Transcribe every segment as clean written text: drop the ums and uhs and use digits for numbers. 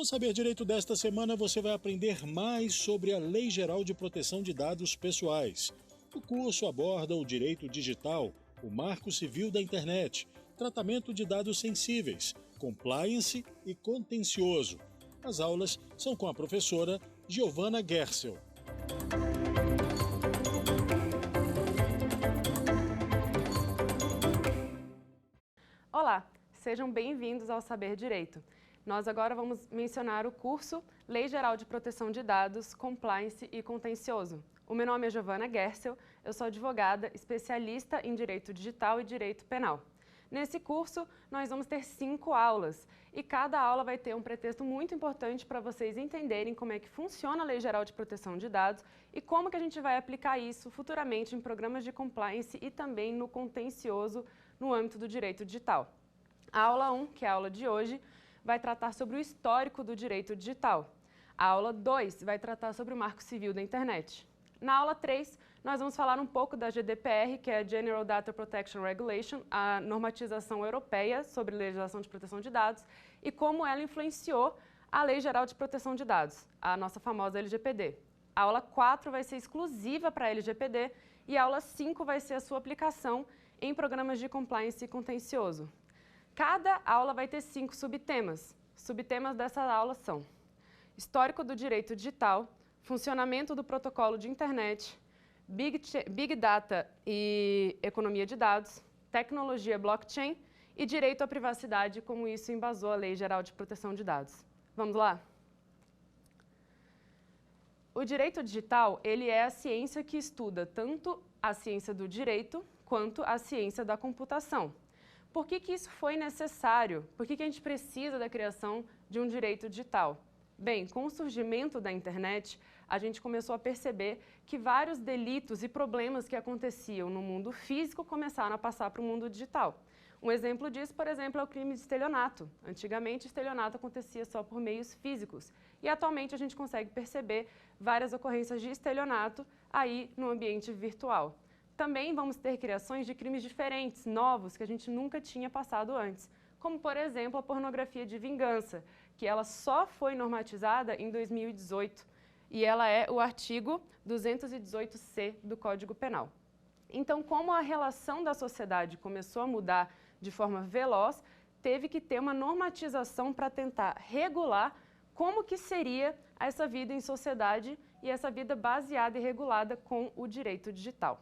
No Saber Direito desta semana, você vai aprender mais sobre a Lei Geral de Proteção de Dados Pessoais. O curso aborda o direito digital, o Marco Civil da Internet, tratamento de dados sensíveis, compliance e contencioso. As aulas são com a professora Giovana Gersel. Olá, sejam bem-vindos ao Saber Direito. Nós agora vamos mencionar o curso Lei Geral de Proteção de Dados, Compliance e Contencioso. O meu nome é Giovana Gersel, eu sou advogada especialista em Direito Digital e Direito Penal. Nesse curso, nós vamos ter 5 aulas e cada aula vai ter um pretexto muito importante para vocês entenderem como é que funciona a Lei Geral de Proteção de Dados e como que a gente vai aplicar isso futuramente em programas de compliance e também no contencioso no âmbito do direito digital. A aula 1, que é a aula de hoje, vai tratar sobre o histórico do direito digital. A aula 2 vai tratar sobre o Marco Civil da Internet. Na aula 3, nós vamos falar um pouco da GDPR, que é a General Data Protection Regulation, a normatização europeia sobre legislação de proteção de dados, e como ela influenciou a Lei Geral de Proteção de Dados, a nossa famosa LGPD. A aula 4 vai ser exclusiva para a LGPD e a aula 5 vai ser a sua aplicação em programas de compliance e contencioso. Cada aula vai ter 5 subtemas. Subtemas dessa aula são histórico do direito digital, funcionamento do protocolo de internet, Big Data e economia de dados, tecnologia blockchain e direito à privacidade, como isso embasou a Lei Geral de Proteção de Dados. Vamos lá? O direito digital, ele é a ciência que estuda tanto a ciência do direito quanto a ciência da computação. Por que isso foi necessário? Por que a gente precisa da criação de um direito digital? Bem, com o surgimento da internet, a gente começou a perceber que vários delitos e problemas que aconteciam no mundo físico começaram a passar para o mundo digital. Um exemplo disso, por exemplo, é o crime de estelionato. Antigamente, o estelionato acontecia só por meios físicos e atualmente a gente consegue perceber várias ocorrências de estelionato aí no ambiente virtual. Também vamos ter criações de crimes diferentes, novos, que a gente nunca tinha passado antes, como, por exemplo, a pornografia de vingança, que ela só foi normatizada em 2018 e ela é o artigo 218C do Código Penal. Então, como a relação da sociedade começou a mudar de forma veloz, teve que ter uma normatização para tentar regular como que seria essa vida em sociedade e essa vida baseada e regulada com o direito digital.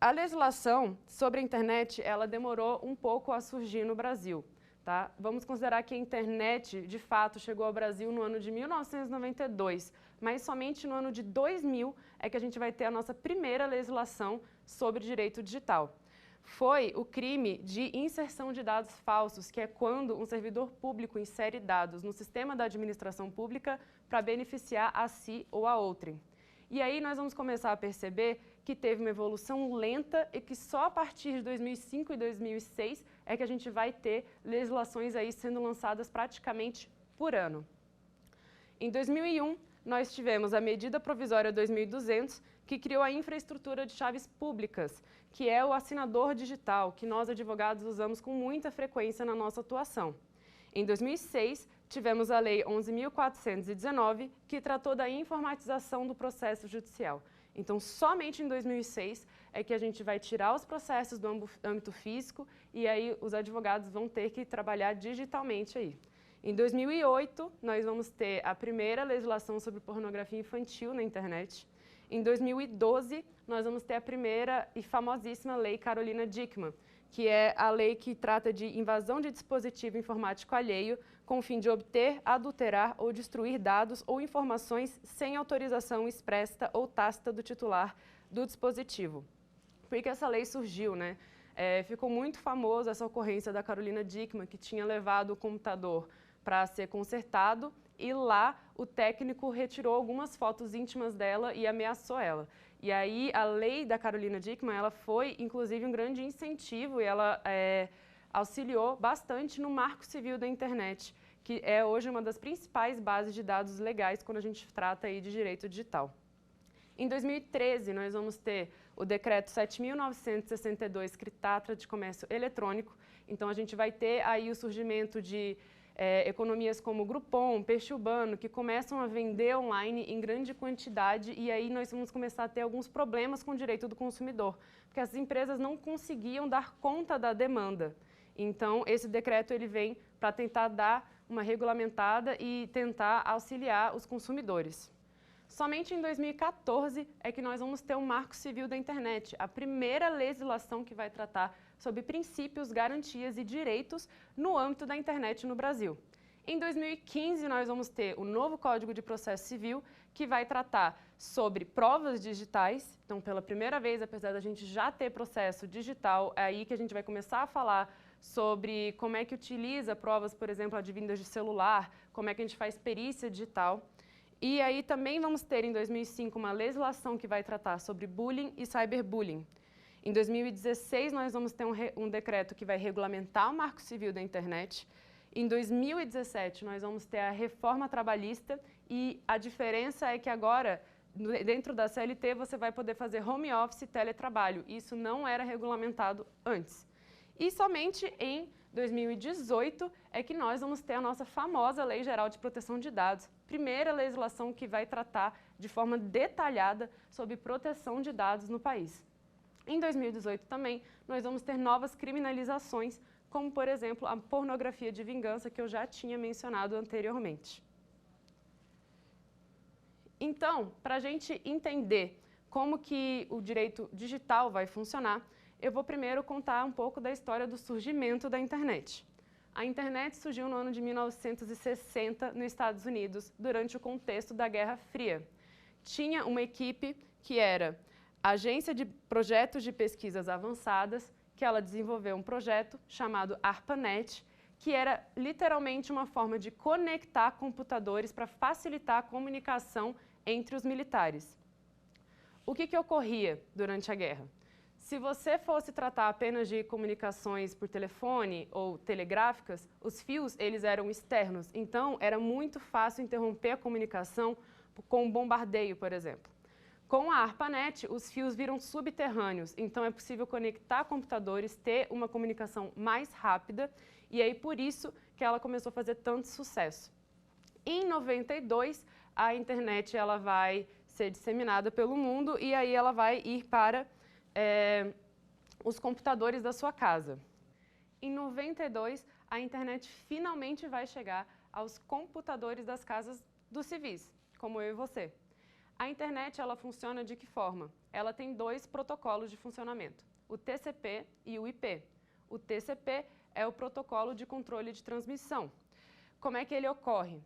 A legislação sobre a internet, ela demorou um pouco a surgir no Brasil, tá? Vamos considerar que a internet, de fato, chegou ao Brasil no ano de 1992, mas somente no ano de 2000 é que a gente vai ter a nossa primeira legislação sobre direito digital. Foi o crime de inserção de dados falsos, que é quando um servidor público insere dados no sistema da administração pública para beneficiar a si ou a outrem. E aí nós vamos começar a perceber que teve uma evolução lenta e que só a partir de 2005 e 2006 é que a gente vai ter legislações aí sendo lançadas praticamente por ano. Em 2001, nós tivemos a Medida Provisória 2200, que criou a infraestrutura de chaves públicas, que é o assinador digital, que nós advogados usamos com muita frequência na nossa atuação. Em 2006, tivemos a Lei 11.419, que tratou da informatização do processo judicial. Então, somente em 2006 é que a gente vai tirar os processos do âmbito físico e aí os advogados vão ter que trabalhar digitalmente aí. Em 2008, nós vamos ter a primeira legislação sobre pornografia infantil na internet. Em 2012, nós vamos ter a primeira e famosíssima Lei Carolina Dickmann, que é a lei que trata de invasão de dispositivo informático alheio com o fim de obter, adulterar ou destruir dados ou informações sem autorização expressa ou tácita do titular do dispositivo. Por que essa lei surgiu, né? Ficou muito famosa essa ocorrência da Carolina Dickmann, que tinha levado o computador para ser consertado e lá o técnico retirou algumas fotos íntimas dela e ameaçou ela. E aí a lei da Carolina Dickmann, ela foi inclusive um grande incentivo e ela auxiliou bastante no Marco Civil da Internet, que é hoje uma das principais bases de dados legais quando a gente trata aí de direito digital. Em 2013, nós vamos ter o decreto 7.962, que trata de comércio eletrônico. Então, a gente vai ter aí o surgimento de economias como Groupon, Peixe Urbano, que começam a vender online em grande quantidade, e aí nós vamos começar a ter alguns problemas com o direito do consumidor, porque as empresas não conseguiam dar conta da demanda. Então, esse decreto ele vem para tentar dar uma regulamentada e tentar auxiliar os consumidores. Somente em 2014 é que nós vamos ter um Marco Civil da Internet, a primeira legislação que vai tratar sobre princípios, garantias e direitos no âmbito da internet no Brasil. Em 2015, nós vamos ter o novo Código de Processo Civil, que vai tratar sobre provas digitais. Então, pela primeira vez, apesar da gente já ter processo digital, é aí que a gente vai começar a falar sobre como é que utiliza provas, por exemplo, advindas de celular, como é que a gente faz perícia digital. E aí também vamos ter, em 2005, uma legislação que vai tratar sobre bullying e cyberbullying. Em 2016, nós vamos ter um decreto que vai regulamentar o Marco Civil da Internet. Em 2017, nós vamos ter a reforma trabalhista e a diferença é que agora, dentro da CLT, você vai poder fazer home office e teletrabalho. Isso não era regulamentado antes. E somente em 2018 é que nós vamos ter a nossa famosa Lei Geral de Proteção de Dados, primeira legislação que vai tratar de forma detalhada sobre proteção de dados no país. Em 2018 também, nós vamos ter novas criminalizações, como, por exemplo, a pornografia de vingança, que eu já tinha mencionado anteriormente. Então, para a gente entender como que o direito digital vai funcionar, eu vou primeiro contar um pouco da história do surgimento da internet. A internet surgiu no ano de 1960 nos Estados Unidos, durante o contexto da Guerra Fria. Tinha uma equipe que era a Agência de Projetos de Pesquisas Avançadas, que ela desenvolveu um projeto chamado ARPANET, que era literalmente uma forma de conectar computadores para facilitar a comunicação entre os militares. O que ocorria durante a guerra? Se você fosse tratar apenas de comunicações por telefone ou telegráficas, os fios eles eram externos, então era muito fácil interromper a comunicação com um bombardeio, por exemplo. Com a ARPANET, os fios viram subterrâneos, então é possível conectar computadores, ter uma comunicação mais rápida, e aí por isso que ela começou a fazer tanto sucesso. Em 92, a internet ela vai ser disseminada pelo mundo e aí ela vai ir para os computadores da sua casa. Em 92, a internet finalmente vai chegar aos computadores das casas dos civis, como eu e você. A internet ela funciona de que forma? Ela tem dois protocolos de funcionamento, o TCP e o IP. O TCP é o protocolo de controle de transmissão. Como é que ele ocorre?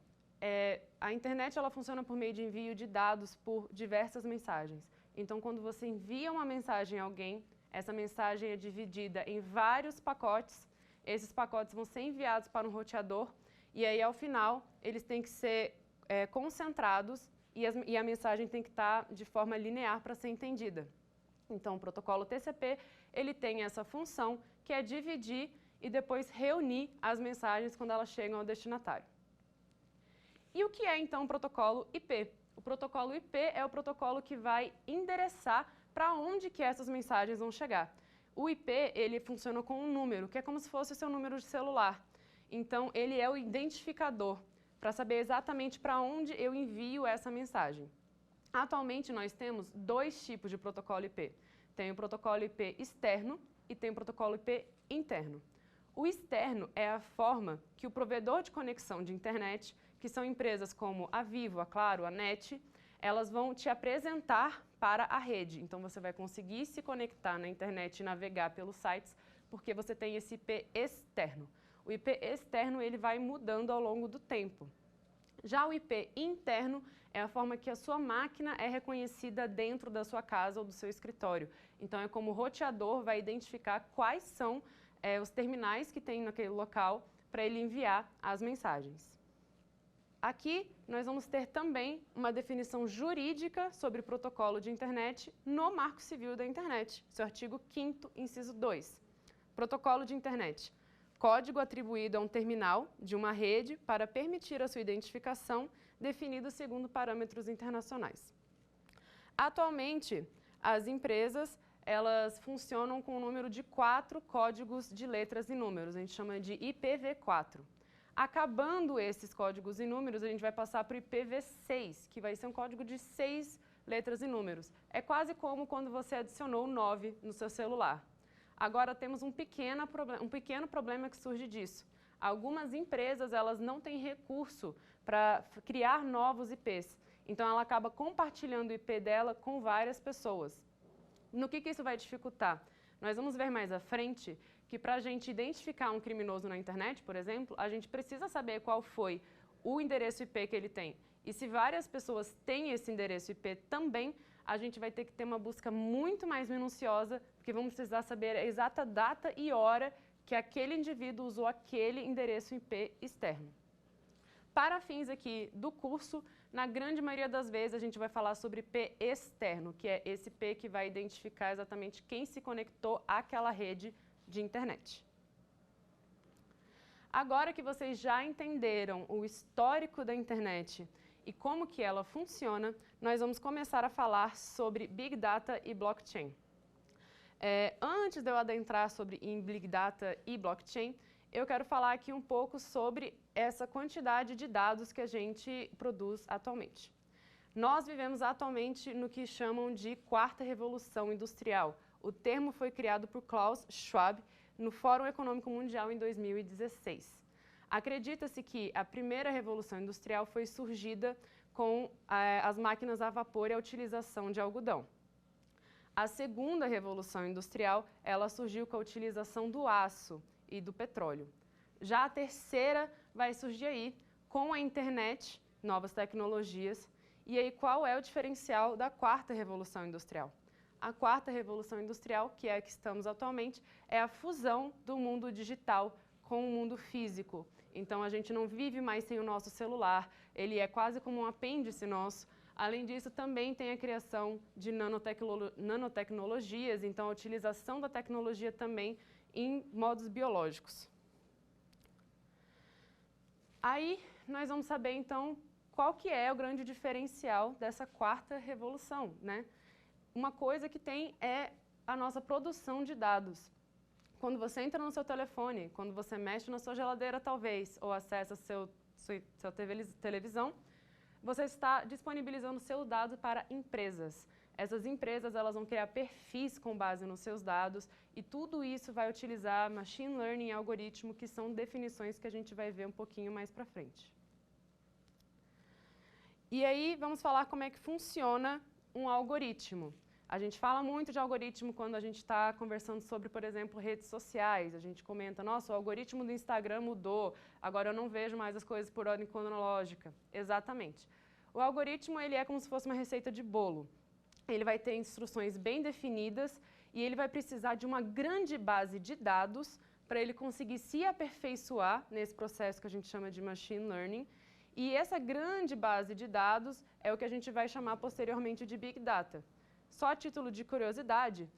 A internet ela funciona por meio de envio de dados por diversas mensagens. Então, quando você envia uma mensagem a alguém, essa mensagem é dividida em vários pacotes. Esses pacotes vão ser enviados para um roteador e aí, ao final, eles têm que ser concentrados e a mensagem tem que estar de forma linear para ser entendida. Então, o protocolo TCP, ele tem essa função que é dividir e depois reunir as mensagens quando elas chegam ao destinatário. E o que é, então, o protocolo IP? O protocolo IP é o protocolo que vai endereçar para onde que essas mensagens vão chegar. O IP, ele funciona com um número, que é como se fosse o seu número de celular. Então, ele é o identificador para saber exatamente para onde eu envio essa mensagem. Atualmente, nós temos dois tipos de protocolo IP. Tem o protocolo IP externo e tem o protocolo IP interno. O externo é a forma que o provedor de conexão de internet, que são empresas como a Vivo, a Claro, a NET, elas vão te apresentar para a rede. Então, você vai conseguir se conectar na internet e navegar pelos sites, porque você tem esse IP externo. O IP externo ele vai mudando ao longo do tempo. Já o IP interno é a forma que a sua máquina é reconhecida dentro da sua casa ou do seu escritório. Então, é como o roteador vai identificar quais são os terminais que tem naquele local para ele enviar as mensagens. Aqui, nós vamos ter também uma definição jurídica sobre protocolo de internet no Marco Civil da Internet, seu artigo 5º, inciso 2. Protocolo de internet. Código atribuído a um terminal de uma rede para permitir a sua identificação, definido segundo parâmetros internacionais. Atualmente, as empresas elas funcionam com o número de 4 códigos de letras e números, a gente chama de IPv4. Acabando esses códigos e números, a gente vai passar para o IPv6, que vai ser um código de 6 letras e números. É quase como quando você adicionou o 9 no seu celular. Agora temos um pequeno problema que surge disso. Algumas empresas elas não têm recurso para criar novos IPs. Então ela acaba compartilhando o IP dela com várias pessoas. No que isso vai dificultar? Nós vamos ver mais à frente que para a gente identificar um criminoso na internet, por exemplo, a gente precisa saber qual foi o endereço IP que ele tem. E se várias pessoas têm esse endereço IP também, a gente vai ter que ter uma busca muito mais minuciosa, porque vamos precisar saber a exata data e hora que aquele indivíduo usou aquele endereço IP externo. Para fins aqui do curso, na grande maioria das vezes a gente vai falar sobre IP externo, que é esse IP que vai identificar exatamente quem se conectou àquela rede de internet. Agora que vocês já entenderam o histórico da internet e como que ela funciona, nós vamos começar a falar sobre Big Data e Blockchain. Antes de eu adentrar em Big Data e Blockchain, eu quero falar aqui um pouco sobre essa quantidade de dados que a gente produz atualmente. Nós vivemos atualmente no que chamam de quarta revolução industrial. O termo foi criado por Klaus Schwab no Fórum Econômico Mundial em 2016. Acredita-se que a primeira revolução industrial foi surgida com as máquinas a vapor e a utilização de algodão. A segunda revolução industrial, ela surgiu com a utilização do aço e do petróleo. Já a terceira vai surgir aí com a internet, novas tecnologias. E aí qual é o diferencial da quarta revolução industrial? A quarta revolução industrial, que é a que estamos atualmente, é a fusão do mundo digital com o mundo físico. Então a gente não vive mais sem o nosso celular, ele é quase como um apêndice nosso. Além disso, também tem a criação de nanotecnologias, então a utilização da tecnologia também em modos biológicos. Aí nós vamos saber então qual que é o grande diferencial dessa quarta revolução, né? Uma coisa que tem é a nossa produção de dados. Quando você entra no seu telefone, quando você mexe na sua geladeira talvez, ou acessa sua televisão, você está disponibilizando seu dado para empresas. Essas empresas elas vão criar perfis com base nos seus dados e tudo isso vai utilizar machine learning e algoritmo, que são definições que a gente vai ver um pouquinho mais para frente. E aí vamos falar como é que funciona um algoritmo. A gente fala muito de algoritmo quando a gente está conversando sobre, por exemplo, redes sociais. A gente comenta, nossa, o algoritmo do Instagram mudou, agora eu não vejo mais as coisas por ordem cronológica. Exatamente. O algoritmo ele é como se fosse uma receita de bolo. Ele vai ter instruções bem definidas e ele vai precisar de uma grande base de dados para ele conseguir se aperfeiçoar nesse processo que a gente chama de machine learning. E essa grande base de dados é o que a gente vai chamar posteriormente de Big Data. Só a título de curiosidade,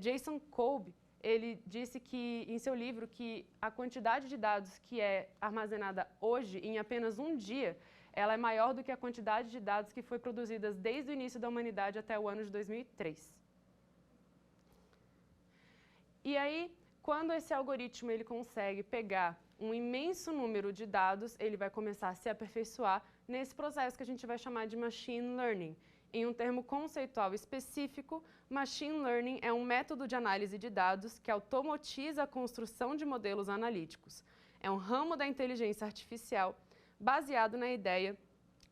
Jason Kolb, ele disse que, em seu livro, que a quantidade de dados que é armazenada hoje, em apenas um dia, ela é maior do que a quantidade de dados que foi produzida desde o início da humanidade até o ano de 2003. E aí, quando esse algoritmo ele consegue pegar um imenso número de dados, ele vai começar a se aperfeiçoar nesse processo que a gente vai chamar de machine learning. Em um termo conceitual específico, machine learning é um método de análise de dados que automatiza a construção de modelos analíticos. É um ramo da inteligência artificial baseado na ideia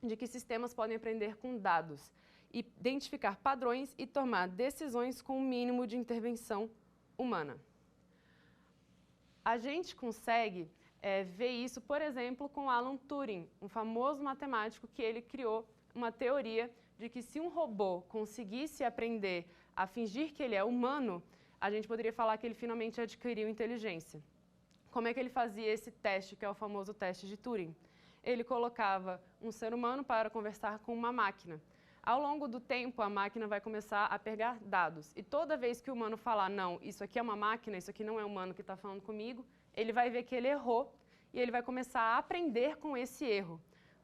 de que sistemas podem aprender com dados, identificar padrões e tomar decisões com o mínimo de intervenção humana. A gente consegue ver isso, por exemplo, com Alan Turing, um famoso matemático que ele criou uma teoria de que se um robô conseguisse aprender a fingir que ele é humano, a gente poderia falar que ele finalmente adquiriu inteligência. Como é que ele fazia esse teste, que é o famoso teste de Turing? Ele colocava um ser humano para conversar com uma máquina. Ao longo do tempo, a máquina vai começar a pegar dados. E toda vez que o humano falar, não, isso aqui é uma máquina, isso aqui não é humano que está falando comigo, ele vai ver que ele errou e ele vai começar a aprender com esse erro.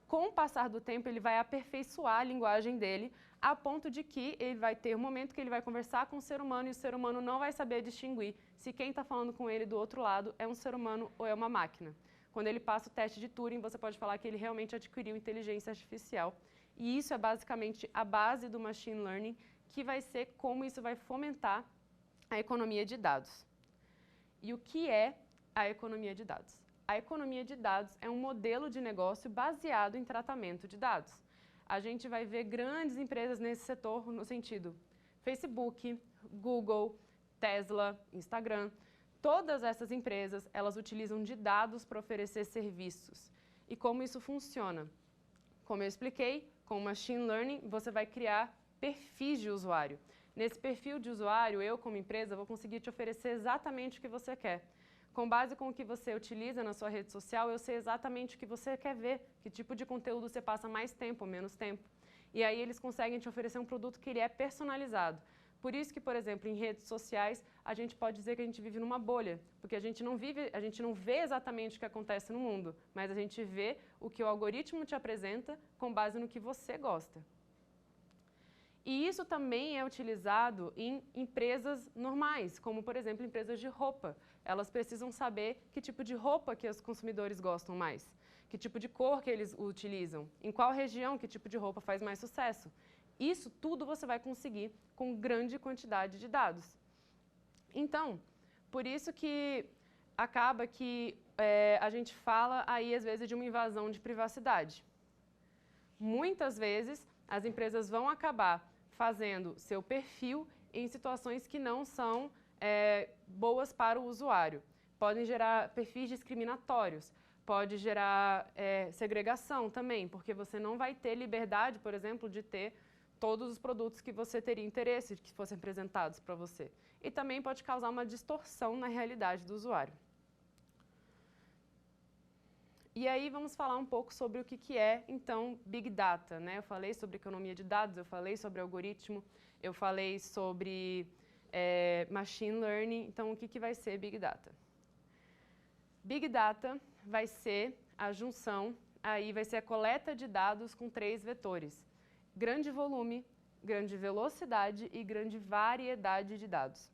Com o passar do tempo, ele vai aperfeiçoar a linguagem dele a ponto de que ele vai ter um momento que ele vai conversar com o ser humano e o ser humano não vai saber distinguir se quem está falando com ele do outro lado é um ser humano ou é uma máquina. Quando ele passa o teste de Turing, você pode falar que ele realmente adquiriu inteligência artificial. E isso é basicamente a base do machine learning, que vai ser como isso vai fomentar a economia de dados. E o que é a economia de dados? A economia de dados é um modelo de negócio baseado em tratamento de dados. A gente vai ver grandes empresas nesse setor no sentido Facebook, Google, Tesla, Instagram. Todas essas empresas, elas utilizam de dados para oferecer serviços. E como isso funciona? Como eu expliquei, com Machine Learning, você vai criar perfis de usuário. Nesse perfil de usuário, eu, como empresa, vou conseguir te oferecer exatamente o que você quer. Com base com o que você utiliza na sua rede social, eu sei exatamente o que você quer ver, que tipo de conteúdo você passa mais tempo ou menos tempo. E aí eles conseguem te oferecer um produto que ele é personalizado. Por isso que, por exemplo, em redes sociais, a gente pode dizer que a gente vive numa bolha, porque a gente não vê exatamente o que acontece no mundo, mas a gente vê o que o algoritmo te apresenta com base no que você gosta. E isso também é utilizado em empresas normais, como, por exemplo, empresas de roupa. Elas precisam saber que tipo de roupa que os consumidores gostam mais, que tipo de cor que eles utilizam, em qual região que tipo de roupa faz mais sucesso. Isso tudo você vai conseguir com grande quantidade de dados. Então, por isso que acaba que a gente fala aí, às vezes, de uma invasão de privacidade. Muitas vezes, as empresas vão acabar fazendo seu perfil em situações que não são boas para o usuário. Podem gerar perfis discriminatórios, pode gerar segregação também, porque você não vai ter liberdade, por exemplo, de ter todos os produtos que você teria interesse que fossem apresentados para você. E também pode causar uma distorção na realidade do usuário. E aí vamos falar um pouco sobre o que é, então, Big Data, né? Eu falei sobre economia de dados, eu falei sobre algoritmo, eu falei sobre Machine Learning. Então, o que vai ser Big Data? Big Data vai ser a junção, aí vai ser a coleta de dados com 3 vetores. Grande volume, grande velocidade e grande variedade de dados.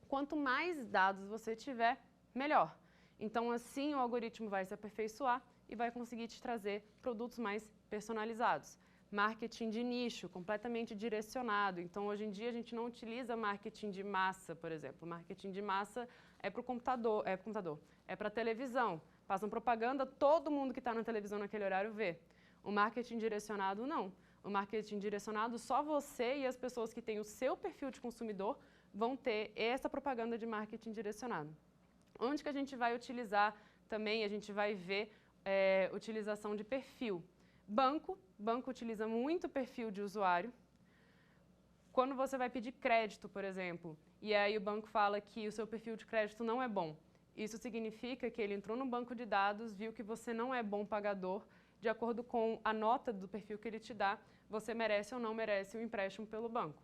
Quanto mais dados você tiver, melhor. Então, assim, o algoritmo vai se aperfeiçoar e vai conseguir te trazer produtos mais personalizados. Marketing de nicho, completamente direcionado. Então, hoje em dia, a gente não utiliza marketing de massa, por exemplo. Marketing de massa é para o computador, é para a televisão. Passam propaganda, todo mundo que está na televisão naquele horário vê. O marketing direcionado, não. O marketing direcionado, só você e as pessoas que têm o seu perfil de consumidor vão ter essa propaganda de marketing direcionado. Onde que a gente vai utilizar também, a gente vai ver utilização de perfil. Banco utiliza muito perfil de usuário. Quando você vai pedir crédito, por exemplo, e aí o banco fala que o seu perfil de crédito não é bom, isso significa que ele entrou no banco de dados, viu que você não é bom pagador, de acordo com a nota do perfil que ele te dá, você merece ou não merece um empréstimo pelo banco.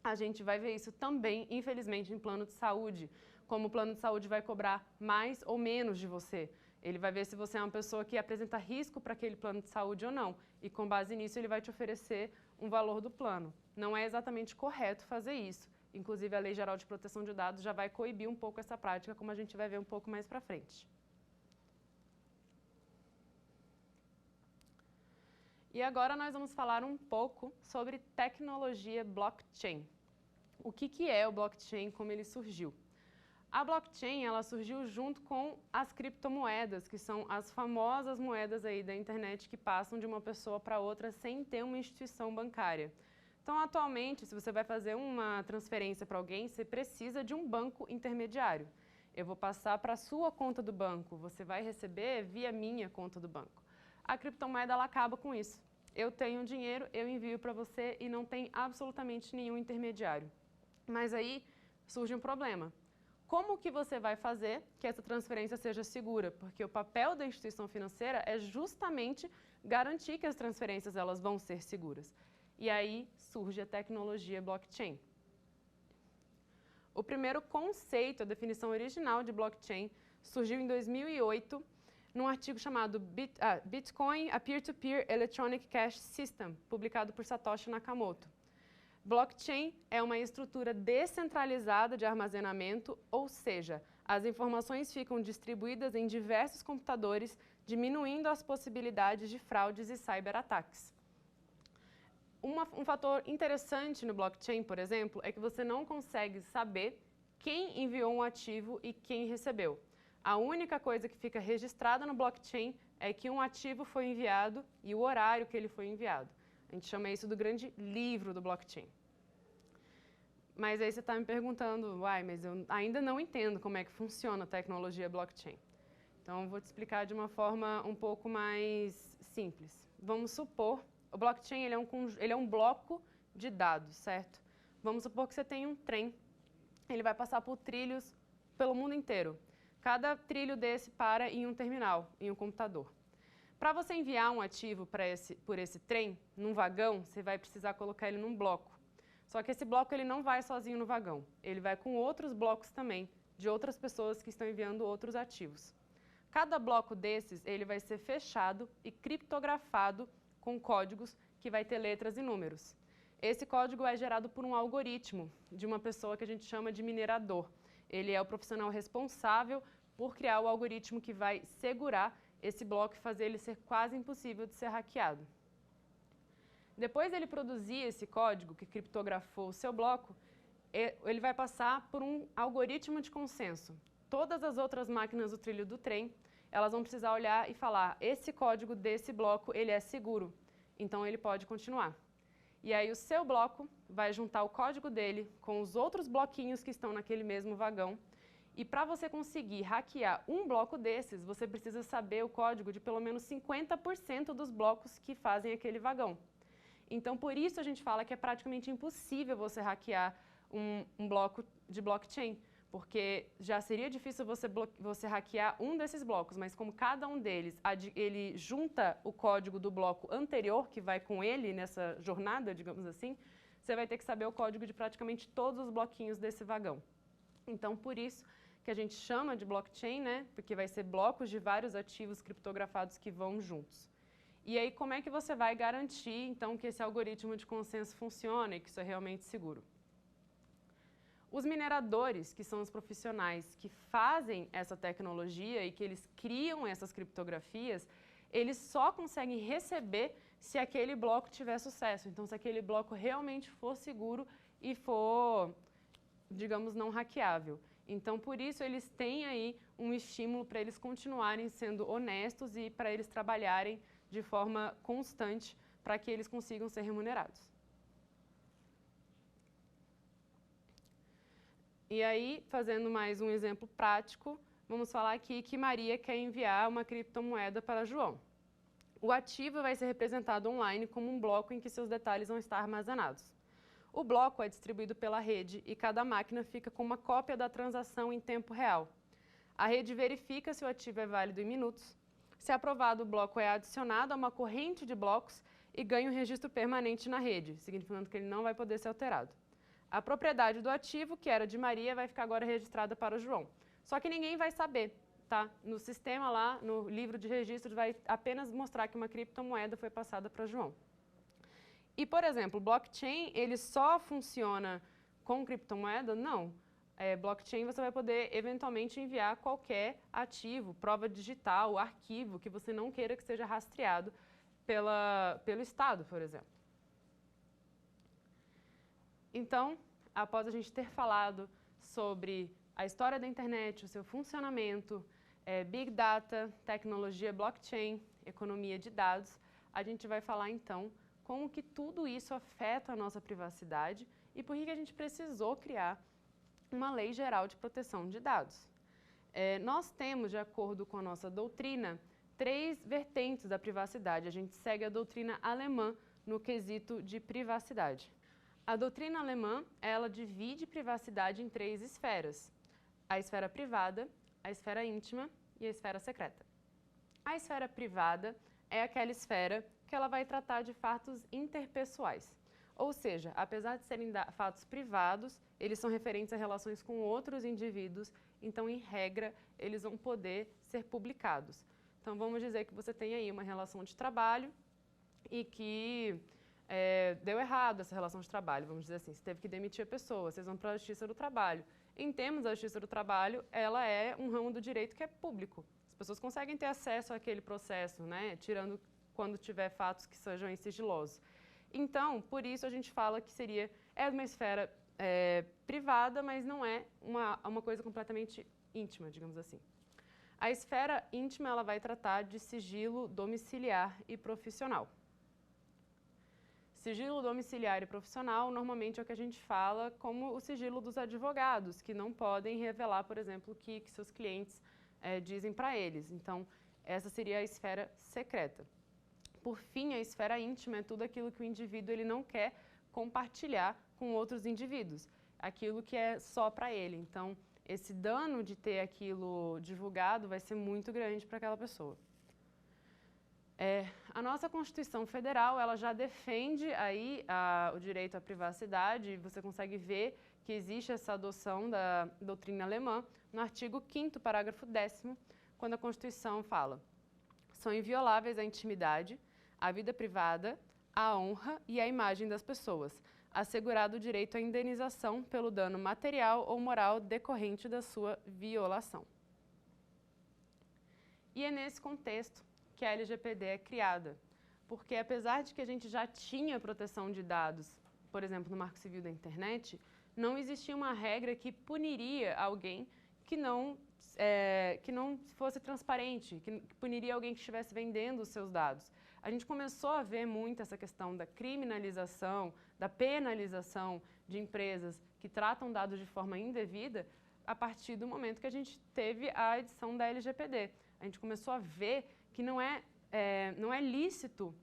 A gente vai ver isso também, infelizmente, em plano de saúde, como o plano de saúde vai cobrar mais ou menos de você. Ele vai ver se você é uma pessoa que apresenta risco para aquele plano de saúde ou não, e com base nisso ele vai te oferecer um valor do plano. Não é exatamente correto fazer isso. Inclusive, a Lei Geral de Proteção de Dados já vai coibir um pouco essa prática, como a gente vai ver um pouco mais para frente. E agora nós vamos falar um pouco sobre tecnologia blockchain. O que é o blockchain, como ele surgiu? A blockchain, ela surgiu junto com as criptomoedas, que são as famosas moedas aí da internet que passam de uma pessoa para outra sem ter uma instituição bancária. Então, atualmente, se você vai fazer uma transferência para alguém, você precisa de um banco intermediário. Eu vou passar para a sua conta do banco, você vai receber via minha conta do banco. A criptomoeda, ela acaba com isso. Eu tenho dinheiro, eu envio para você e não tem absolutamente nenhum intermediário. Mas aí surge um problema. Como que você vai fazer que essa transferência seja segura? Porque o papel da instituição financeira é justamente garantir que as transferências elas vão ser seguras. E aí surge a tecnologia blockchain. O primeiro conceito, a definição original de blockchain, surgiu em 2008, num artigo chamado Bitcoin, a Peer-to-Peer Electronic Cash System, publicado por Satoshi Nakamoto. Blockchain é uma estrutura descentralizada de armazenamento, ou seja, as informações ficam distribuídas em diversos computadores, diminuindo as possibilidades de fraudes e cyberataques. Um fator interessante no blockchain, por exemplo, é que você não consegue saber quem enviou um ativo e quem recebeu. A única coisa que fica registrada no blockchain é que um ativo foi enviado e o horário que ele foi enviado. A gente chama isso do grande livro do blockchain. Mas aí você está me perguntando, mas eu ainda não entendo como é que funciona a tecnologia blockchain. Então, eu vou te explicar de uma forma um pouco mais simples. Vamos supor, o blockchain ele é um bloco de dados, certo? Vamos supor que você tem um trem, ele vai passar por trilhos pelo mundo inteiro. Cada trilho desse para em um terminal, em um computador. Para você enviar um ativo por esse trem, num vagão, você vai precisar colocar ele num bloco. Só que esse bloco ele não vai sozinho no vagão, ele vai com outros blocos também, de outras pessoas que estão enviando outros ativos. Cada bloco desses ele vai ser fechado e criptografado com códigos que vai ter letras e números. Esse código é gerado por um algoritmo de uma pessoa que a gente chama de minerador. Ele é o profissional responsável por criar o algoritmo que vai segurar esse bloco e fazer ele ser quase impossível de ser hackeado. Depois dele produzir esse código que criptografou o seu bloco, ele vai passar por um algoritmo de consenso. Todas as outras máquinas do trilho do trem, elas vão precisar olhar e falar, esse código desse bloco, ele é seguro, então ele pode continuar. E aí o seu bloco vai juntar o código dele com os outros bloquinhos que estão naquele mesmo vagão. E para você conseguir hackear um bloco desses, você precisa saber o código de pelo menos 50% dos blocos que fazem aquele vagão. Então, por isso a gente fala que é praticamente impossível você hackear um bloco de blockchain, porque já seria difícil você hackear um desses blocos, mas como cada um deles, ele junta o código do bloco anterior, que vai com ele nessa jornada, digamos assim, você vai ter que saber o código de praticamente todos os bloquinhos desse vagão. Então, por isso que a gente chama de blockchain, né? Porque vai ser blocos de vários ativos criptografados que vão juntos. E aí, como é que você vai garantir, então, que esse algoritmo de consenso funcione e que isso é realmente seguro? Os mineradores, que são os profissionais que fazem essa tecnologia e que eles criam essas criptografias, eles só conseguem receber se aquele bloco tiver sucesso. Então, se aquele bloco realmente for seguro e for, digamos, não hackeável. Então, por isso, eles têm aí um estímulo para eles continuarem sendo honestos e para eles trabalharem de forma constante para que eles consigam ser remunerados. E aí, fazendo mais um exemplo prático, vamos falar aqui que Maria quer enviar uma criptomoeda para João. O ativo vai ser representado online como um bloco em que seus detalhes vão estar armazenados. O bloco é distribuído pela rede e cada máquina fica com uma cópia da transação em tempo real. A rede verifica se o ativo é válido em minutos. Se aprovado, o bloco é adicionado a uma corrente de blocos e ganha um registro permanente na rede, significando que ele não vai poder ser alterado. A propriedade do ativo, que era de Maria, vai ficar agora registrada para o João. Só que ninguém vai saber, tá? No sistema lá, no livro de registros, vai apenas mostrar que uma criptomoeda foi passada para João. E, por exemplo, o blockchain, ele só funciona com criptomoeda? Não. Blockchain você vai poder eventualmente enviar qualquer ativo, prova digital, arquivo que você não queira que seja rastreado pelo Estado, por exemplo. Então, após a gente ter falado sobre a história da internet, o seu funcionamento, Big Data, tecnologia blockchain, economia de dados, a gente vai falar então como que tudo isso afeta a nossa privacidade e por que a gente precisou criar uma lei geral de proteção de dados. Nós temos, de acordo com a nossa doutrina, 3 vertentes da privacidade. A gente segue a doutrina alemã no quesito de privacidade. A doutrina alemã, ela divide privacidade em 3 esferas: a esfera privada, a esfera íntima e a esfera secreta. A esfera privada é aquela esfera que ela vai tratar de fatos interpessoais. Ou seja, apesar de serem fatos privados, eles são referentes a relações com outros indivíduos, então, em regra, eles vão poder ser publicados. Então, vamos dizer que você tem aí uma relação de trabalho e que deu errado essa relação de trabalho, vamos dizer assim, você teve que demitir a pessoa, vocês vão para a Justiça do Trabalho. Em termos da Justiça do Trabalho, ela é um ramo do direito que é público. As pessoas conseguem ter acesso àquele processo, né, tirando quando tiver fatos que sejam sigilosos. Então, por isso a gente fala que é uma esfera privada, mas não é uma coisa completamente íntima, digamos assim. A esfera íntima ela vai tratar de sigilo domiciliar e profissional. Sigilo domiciliar e profissional normalmente é o que a gente fala como o sigilo dos advogados, que não podem revelar, por exemplo, o que seus clientes dizem para eles. Então, essa seria a esfera secreta. Por fim, a esfera íntima é tudo aquilo que o indivíduo ele não quer compartilhar com outros indivíduos, aquilo que é só para ele. Então, esse dano de ter aquilo divulgado vai ser muito grande para aquela pessoa. A nossa Constituição Federal ela já defende aí o direito à privacidade. Você consegue ver que existe essa adoção da doutrina alemã no artigo 5º, parágrafo 10º, quando a Constituição fala: são invioláveis a intimidade, a vida privada, a honra e a imagem das pessoas, assegurado o direito à indenização pelo dano material ou moral decorrente da sua violação. E é nesse contexto que a LGPD é criada, porque apesar de que a gente já tinha proteção de dados, por exemplo, no Marco Civil da Internet, não existia uma regra que puniria alguém que não fosse transparente, que puniria alguém que estivesse vendendo os seus dados. A gente começou a ver muito essa questão da criminalização, da penalização de empresas que tratam dados de forma indevida a partir do momento que a gente teve a edição da LGPD. A gente começou a ver que não é lícito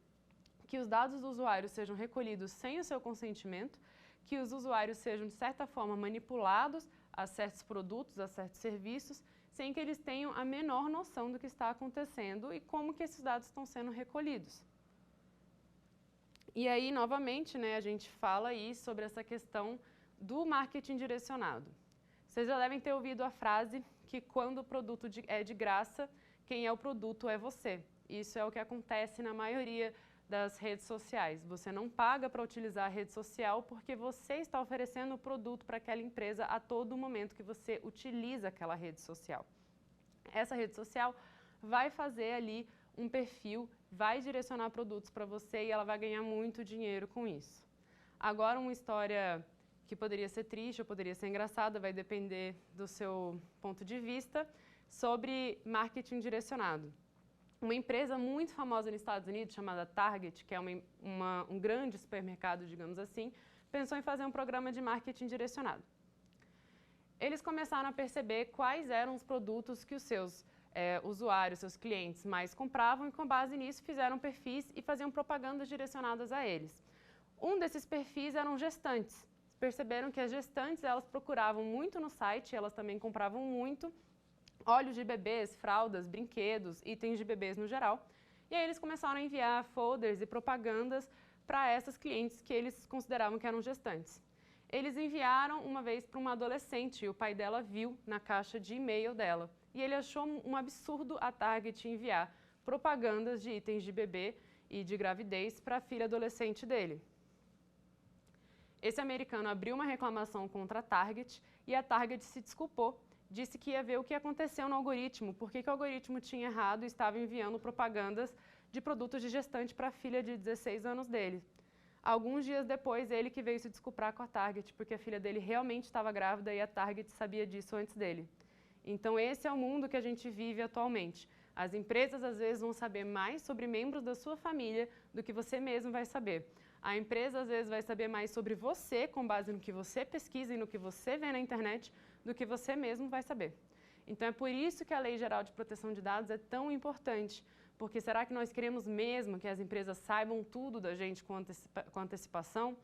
que os dados do usuário sejam recolhidos sem o seu consentimento, que os usuários sejam, de certa forma, manipulados a certos produtos, a certos serviços, sem que eles tenham a menor noção do que está acontecendo e como que esses dados estão sendo recolhidos. E aí, novamente, né, a gente fala aí sobre essa questão do marketing direcionado. Vocês já devem ter ouvido a frase que quando o produto é de graça, quem é o produto é você. Isso é o que acontece na maioria das redes sociais. Você não paga para utilizar a rede social porque você está oferecendo o produto para aquela empresa a todo momento que você utiliza aquela rede social. Essa rede social vai fazer ali um perfil, vai direcionar produtos para você e ela vai ganhar muito dinheiro com isso. Agora, uma história que poderia ser triste ou poderia ser engraçada, vai depender do seu ponto de vista, sobre marketing direcionado. Uma empresa muito famosa nos Estados Unidos, chamada Target, que é um grande supermercado, digamos assim, pensou em fazer um programa de marketing direcionado. Eles começaram a perceber quais eram os produtos que os seus usuários, seus clientes mais compravam e, com base nisso, fizeram perfis e faziam propagandas direcionadas a eles. Um desses perfis eram gestantes. Perceberam que as gestantes, elas procuravam muito no site, elas também compravam muito óleos de bebês, fraldas, brinquedos, itens de bebês no geral. E aí eles começaram a enviar folders e propagandas para essas clientes que eles consideravam que eram gestantes. Eles enviaram uma vez para uma adolescente e o pai dela viu na caixa de e-mail dela. E ele achou um absurdo a Target enviar propagandas de itens de bebê e de gravidez para a filha adolescente dele. Esse americano abriu uma reclamação contra a Target e a Target se desculpou. Disse que ia ver o que aconteceu no algoritmo, por que o algoritmo tinha errado e estava enviando propagandas de produtos de gestante para a filha de 16 anos dele. Alguns dias depois, ele que veio se desculpar com a Target, porque a filha dele realmente estava grávida e a Target sabia disso antes dele. Então, esse é o mundo que a gente vive atualmente. As empresas, às vezes, vão saber mais sobre membros da sua família do que você mesmo vai saber. A empresa, às vezes, vai saber mais sobre você, com base no que você pesquisa e no que você vê na internet, do que você mesmo vai saber. Então, é por isso que a Lei Geral de Proteção de Dados é tão importante, porque será que nós queremos mesmo que as empresas saibam tudo da gente com antecipação?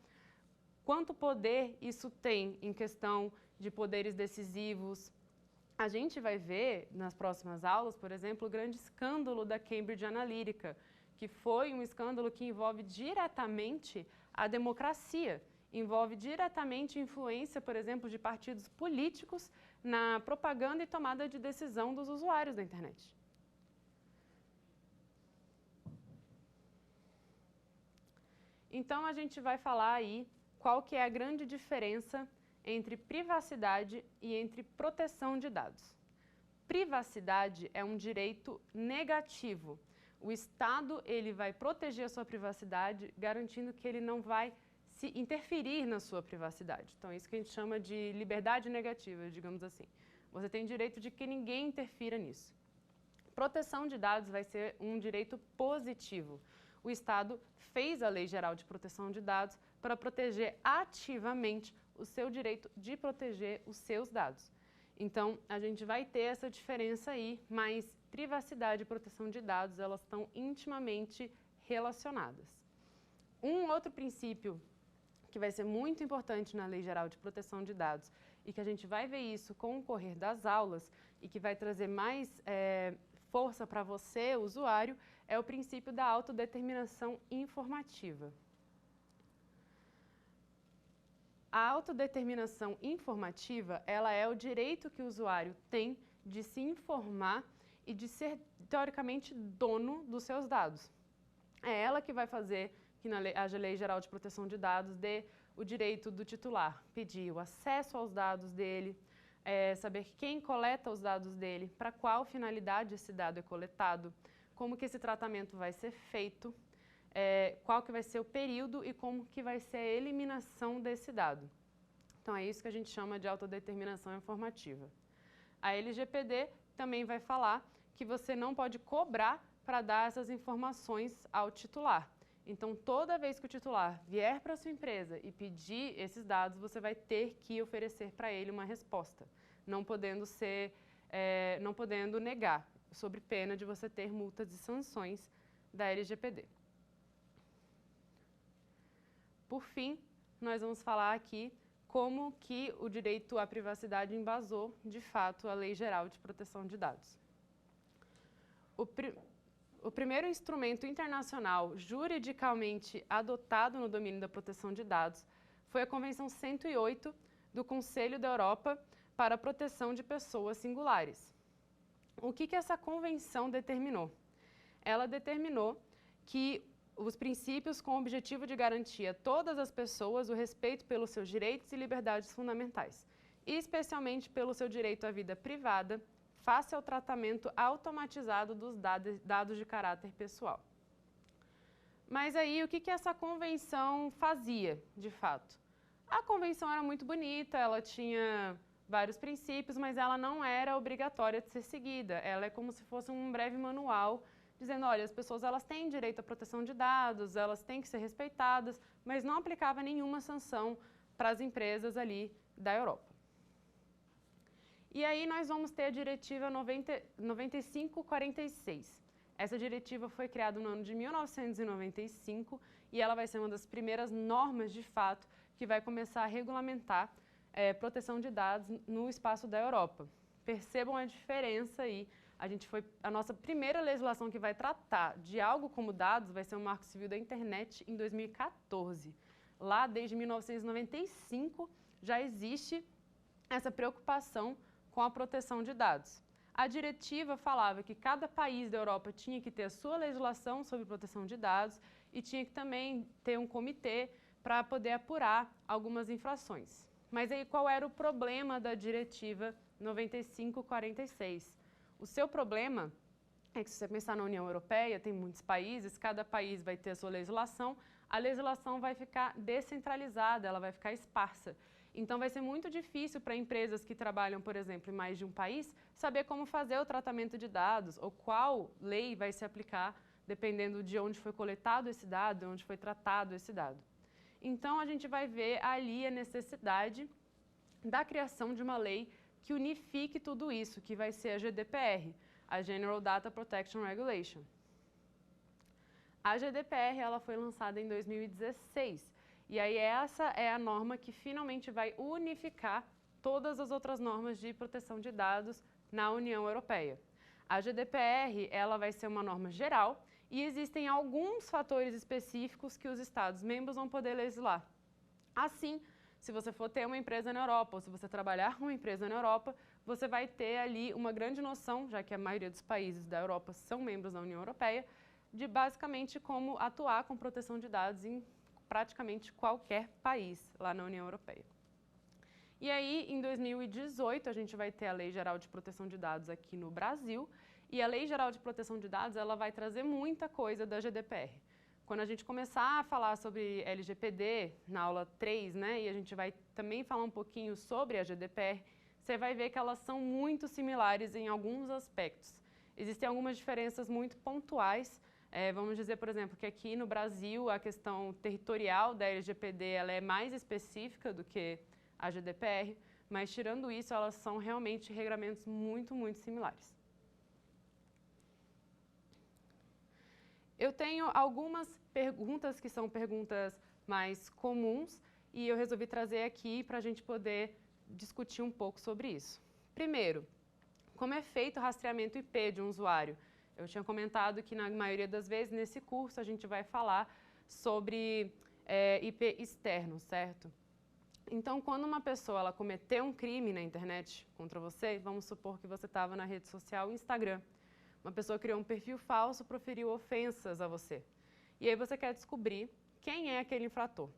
Quanto poder isso tem em questão de poderes decisivos? A gente vai ver nas próximas aulas, por exemplo, o grande escândalo da Cambridge Analytica, que foi um escândalo que envolve diretamente a democracia, envolve diretamente influência, por exemplo, de partidos políticos na propaganda e tomada de decisão dos usuários da internet. Então, a gente vai falar aí qual que é a grande diferença entre privacidade e entre proteção de dados. Privacidade é um direito negativo. O Estado ele vai proteger a sua privacidade, garantindo que ele não vai se interferir na sua privacidade. Então, isso que a gente chama de liberdade negativa, digamos assim. Você tem direito de que ninguém interfira nisso. Proteção de dados vai ser um direito positivo. O Estado fez a Lei Geral de Proteção de Dados para proteger ativamente o seu direito de proteger os seus dados. Então, a gente vai ter essa diferença aí, mas privacidade e proteção de dados, elas estão intimamente relacionadas. Um outro princípio que vai ser muito importante na Lei Geral de Proteção de Dados e que a gente vai ver isso com o correr das aulas e que vai trazer mais força para você, usuário, é o princípio da autodeterminação informativa. A autodeterminação informativa, ela é o direito que o usuário tem de se informar e de ser, teoricamente, dono dos seus dados. É ela que vai fazer que a Lei Geral de Proteção de Dados dê o direito do titular pedir o acesso aos dados dele, saber quem coleta os dados dele, para qual finalidade esse dado é coletado, como que esse tratamento vai ser feito, qual que vai ser o período e como que vai ser a eliminação desse dado. Então, é isso que a gente chama de autodeterminação informativa. A LGPD também vai falar que você não pode cobrar para dar essas informações ao titular. Então, toda vez que o titular vier para a sua empresa e pedir esses dados, você vai ter que oferecer para ele uma resposta, não podendo negar, sob pena de você ter multas e sanções da LGPD. Por fim, nós vamos falar aqui como que o direito à privacidade embasou, de fato, a Lei Geral de Proteção de Dados. O primeiro instrumento internacional juridicamente adotado no domínio da proteção de dados foi a Convenção 108 do Conselho da Europa para a Proteção de Pessoas Singulares. O que essa convenção determinou? Ela determinou que os princípios com o objetivo de garantir a todas as pessoas o respeito pelos seus direitos e liberdades fundamentais, especialmente pelo seu direito à vida privada, face ao tratamento automatizado dos dados de caráter pessoal. Mas aí, o que essa convenção fazia, de fato? A convenção era muito bonita, ela tinha vários princípios, mas ela não era obrigatória de ser seguida. Ela é como se fosse um breve manual, dizendo, olha, as pessoas elas têm direito à proteção de dados, elas têm que ser respeitadas, mas não aplicava nenhuma sanção para as empresas ali da Europa. E aí nós vamos ter a Diretiva 9546. Essa diretiva foi criada no ano de 1995 e ela vai ser uma das primeiras normas, de fato, que vai começar a regulamentar proteção de dados no espaço da Europa. Percebam a diferença aí. A nossa primeira legislação que vai tratar de algo como dados vai ser o Marco Civil da Internet em 2014. Lá, desde 1995, já existe essa preocupação com a proteção de dados. A diretiva falava que cada país da Europa tinha que ter a sua legislação sobre proteção de dados e tinha que também ter um comitê para poder apurar algumas infrações. Mas aí qual era o problema da Diretiva 9546? O seu problema é que se você pensar na União Europeia, tem muitos países, cada país vai ter a sua legislação, a legislação vai ficar descentralizada, ela vai ficar esparsa. Então, vai ser muito difícil para empresas que trabalham, por exemplo, em mais de um país, saber como fazer o tratamento de dados ou qual lei vai se aplicar, dependendo de onde foi coletado esse dado, de onde foi tratado esse dado. Então, a gente vai ver ali a necessidade da criação de uma lei que unifique tudo isso, que vai ser a GDPR, a General Data Protection Regulation. A GDPR ela foi lançada em 2016. E aí essa é a norma que finalmente vai unificar todas as outras normas de proteção de dados na União Europeia. A GDPR ela vai ser uma norma geral e existem alguns fatores específicos que os Estados-membros vão poder legislar. Assim, se você for ter uma empresa na Europa ou se você trabalhar com uma empresa na Europa, você vai ter ali uma grande noção, já que a maioria dos países da Europa são membros da União Europeia, de basicamente como atuar com proteção de dados em praticamente qualquer país lá na União Europeia. E aí, em 2018, a gente vai ter a Lei Geral de Proteção de Dados aqui no Brasil, e a Lei Geral de Proteção de Dados ela vai trazer muita coisa da GDPR. Quando a gente começar a falar sobre LGPD, na aula 3, né, e a gente vai também falar um pouquinho sobre a GDPR, você vai ver que elas são muito similares em alguns aspectos. Existem algumas diferenças muito pontuais. Vamos dizer, por exemplo, que aqui no Brasil a questão territorial da LGPD ela é mais específica do que a GDPR, mas tirando isso, elas são realmente regramentos muito, muito similares. Eu tenho algumas perguntas que são perguntas mais comuns e eu resolvi trazer aqui para a gente poder discutir um pouco sobre isso. Primeiro, como é feito o rastreamento IP de um usuário? Eu tinha comentado que na maioria das vezes nesse curso a gente vai falar sobre IP externo, certo? Então, quando uma pessoa ela cometeu um crime na internet contra você, vamos supor que você estava na rede social Instagram. Uma pessoa criou um perfil falso, proferiu ofensas a você. E aí você quer descobrir quem é aquele infrator.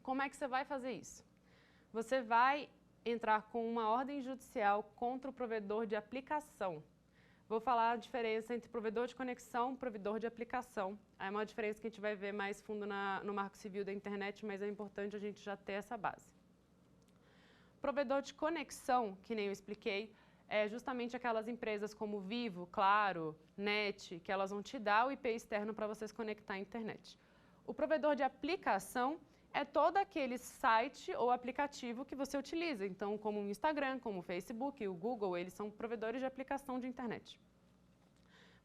Como é que você vai fazer isso? Você vai entrar com uma ordem judicial contra o provedor de aplicação. Vou falar a diferença entre provedor de conexão e provedor de aplicação. É uma diferença que a gente vai ver mais fundo no Marco Civil da internet, mas é importante a gente já ter essa base. Provedor de conexão, que nem eu expliquei, é justamente aquelas empresas como Vivo, Claro, NET, que elas vão te dar o IP externo para você se conectar à internet. O provedor de aplicação é todo aquele site ou aplicativo que você utiliza. Então, como o Instagram, como o Facebook, o Google, eles são provedores de aplicação de internet.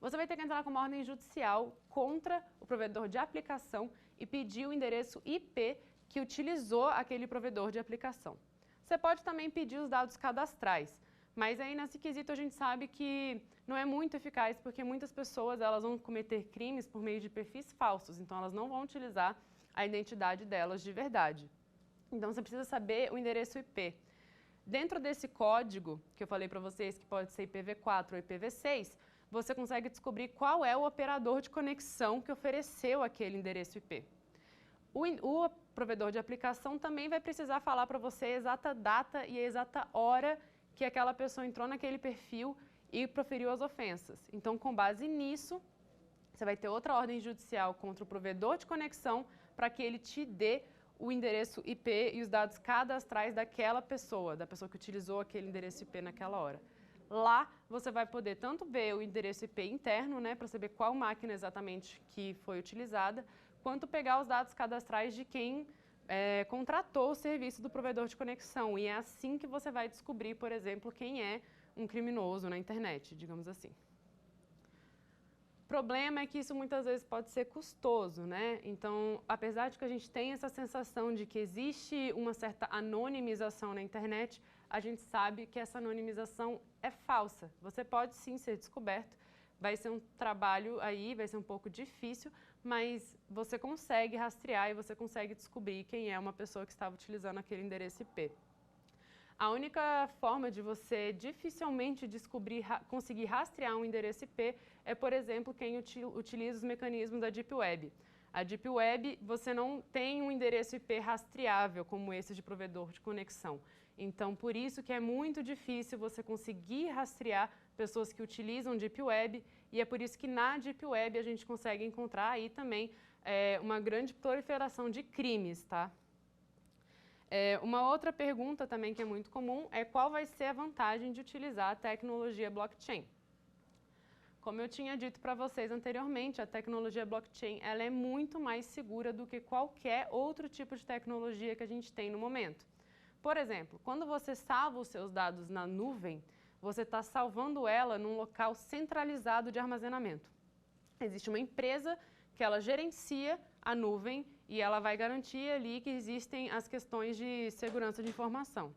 Você vai ter que entrar com uma ordem judicial contra o provedor de aplicação e pedir o endereço IP que utilizou aquele provedor de aplicação. Você pode também pedir os dados cadastrais, mas aí nesse quesito a gente sabe que não é muito eficaz porque muitas pessoas elas vão cometer crimes por meio de perfis falsos, então elas não vão utilizar a identidade delas de verdade. Então você precisa saber o endereço IP. Dentro desse código que eu falei para vocês, que pode ser IPv4 ou IPv6, você consegue descobrir qual é o operador de conexão que ofereceu aquele endereço IP. O provedor de aplicação também vai precisar falar para você a exata data e a exata hora que aquela pessoa entrou naquele perfil e proferiu as ofensas. Então, com base nisso, você vai ter outra ordem judicial contra o provedor de conexão para que ele te dê o endereço IP e os dados cadastrais daquela pessoa, da pessoa que utilizou aquele endereço IP naquela hora. Lá, você vai poder tanto ver o endereço IP interno, né, para saber qual máquina exatamente que foi utilizada, quanto pegar os dados cadastrais de quem contratou o serviço do provedor de conexão. E é assim que você vai descobrir, por exemplo, quem é um criminoso na internet, digamos assim. O problema é que isso muitas vezes pode ser custoso, né? Então, apesar de que a gente tem essa sensação de que existe uma certa anonimização na internet, a gente sabe que essa anonimização é falsa. Você pode sim ser descoberto, vai ser um trabalho aí, vai ser um pouco difícil, mas você consegue rastrear e você consegue descobrir quem é uma pessoa que estava utilizando aquele endereço IP. A única forma de você dificilmente conseguir rastrear um endereço IP é, por exemplo, quem utiliza os mecanismos da Deep Web. A Deep Web, você não tem um endereço IP rastreável como esse de provedor de conexão. Então, por isso que é muito difícil você conseguir rastrear pessoas que utilizam Deep Web, e é por isso que na Deep Web a gente consegue encontrar aí também uma grande proliferação de crimes, tá? Uma outra pergunta também que é muito comum é qual vai ser a vantagem de utilizar a tecnologia blockchain. Como eu tinha dito para vocês anteriormente, a tecnologia blockchain ela é muito mais segura do que qualquer outro tipo de tecnologia que a gente tem no momento. Por exemplo, quando você salva os seus dados na nuvem, você está salvando ela num local centralizado de armazenamento. Existe uma empresa que ela gerencia a nuvem e ela vai garantir ali que existem as questões de segurança de informação.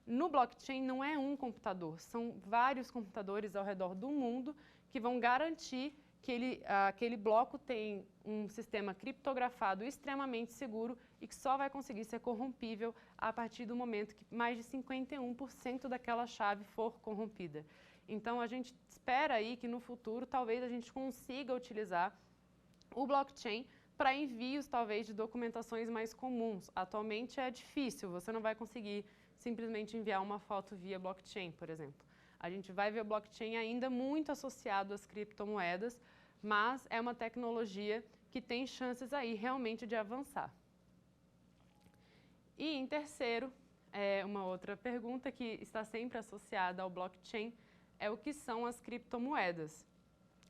No blockchain não é um computador, são vários computadores ao redor do mundo que vão garantir que aquele bloco tem um sistema criptografado extremamente seguro e que só vai conseguir ser corrompível a partir do momento que mais de 51% daquela chave for corrompida. Então, a gente espera aí que no futuro talvez a gente consiga utilizar o blockchain para envios, talvez, de documentações mais comuns. Atualmente é difícil, você não vai conseguir simplesmente enviar uma foto via blockchain, por exemplo. A gente vai ver o blockchain ainda muito associado às criptomoedas, mas é uma tecnologia que tem chances aí realmente de avançar. E em terceiro, uma outra pergunta que está sempre associada ao blockchain é o que são as criptomoedas.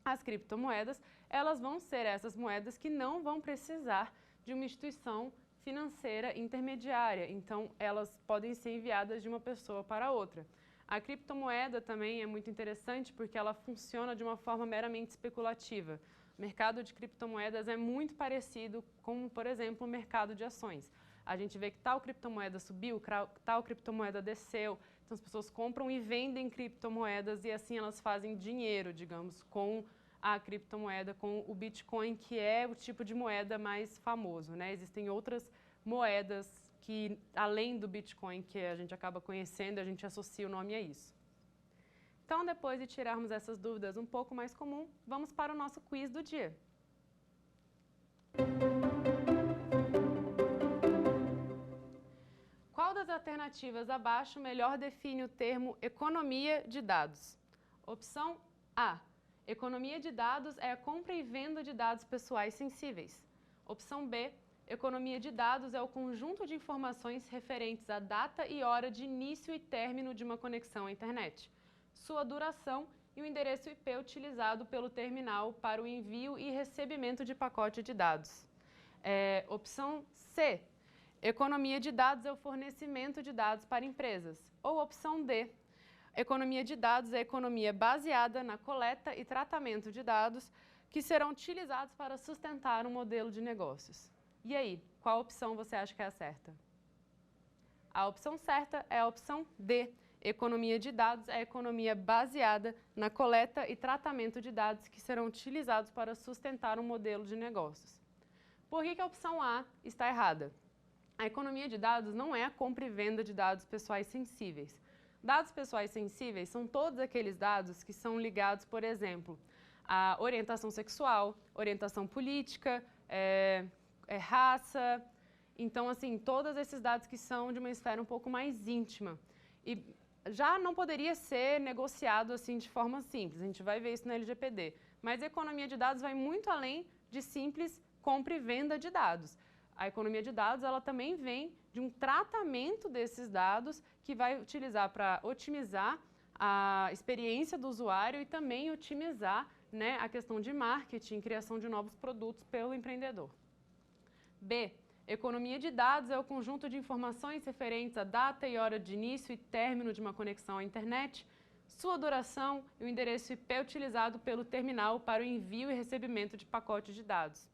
As criptomoedas, elas vão ser essas moedas que não vão precisar de uma instituição financeira intermediária, então elas podem ser enviadas de uma pessoa para outra. A criptomoeda também é muito interessante porque ela funciona de uma forma meramente especulativa. O mercado de criptomoedas é muito parecido com, por exemplo, o mercado de ações. A gente vê que tal criptomoeda subiu, tal criptomoeda desceu, então as pessoas compram e vendem criptomoedas e assim elas fazem dinheiro, digamos, com a criptomoeda, com o Bitcoin, que é o tipo de moeda mais famoso, né? Existem outras moedas que, além do Bitcoin, que a gente acaba conhecendo, a gente associa o nome a isso. Então, depois de tirarmos essas dúvidas um pouco mais comuns, vamos para o nosso quiz do dia. Qual das alternativas abaixo melhor define o termo economia de dados? Opção A. Economia de dados é a compra e venda de dados pessoais sensíveis. Opção B. Economia de dados é o conjunto de informações referentes à data e hora de início e término de uma conexão à internet, sua duração e o endereço IP utilizado pelo terminal para o envio e recebimento de pacote de dados. Opção C. Economia de dados é o fornecimento de dados para empresas. Ou opção D. Economia de dados é a economia baseada na coleta e tratamento de dados que serão utilizados para sustentar um modelo de negócios. E aí, qual opção você acha que é a certa? A opção certa é a opção D. Economia de dados é a economia baseada na coleta e tratamento de dados que serão utilizados para sustentar um modelo de negócios. Por que a opção A está errada? A economia de dados não é a compra e venda de dados pessoais sensíveis. Dados pessoais sensíveis são todos aqueles dados que são ligados, por exemplo, à orientação sexual, orientação política, raça. Então, assim, todos esses dados que são de uma esfera um pouco mais íntima. E já não poderia ser negociado assim de forma simples, a gente vai ver isso no LGPD. Mas a economia de dados vai muito além de simples compra e venda de dados. A economia de dados, ela também vem de um tratamento desses dados que vai utilizar para otimizar a experiência do usuário e também otimizar, né, a questão de marketing, criação de novos produtos pelo empreendedor. B. Economia de dados é o conjunto de informações referentes à data e hora de início e término de uma conexão à internet, sua duração e o endereço IP utilizado pelo terminal para o envio e recebimento de pacotes de dados.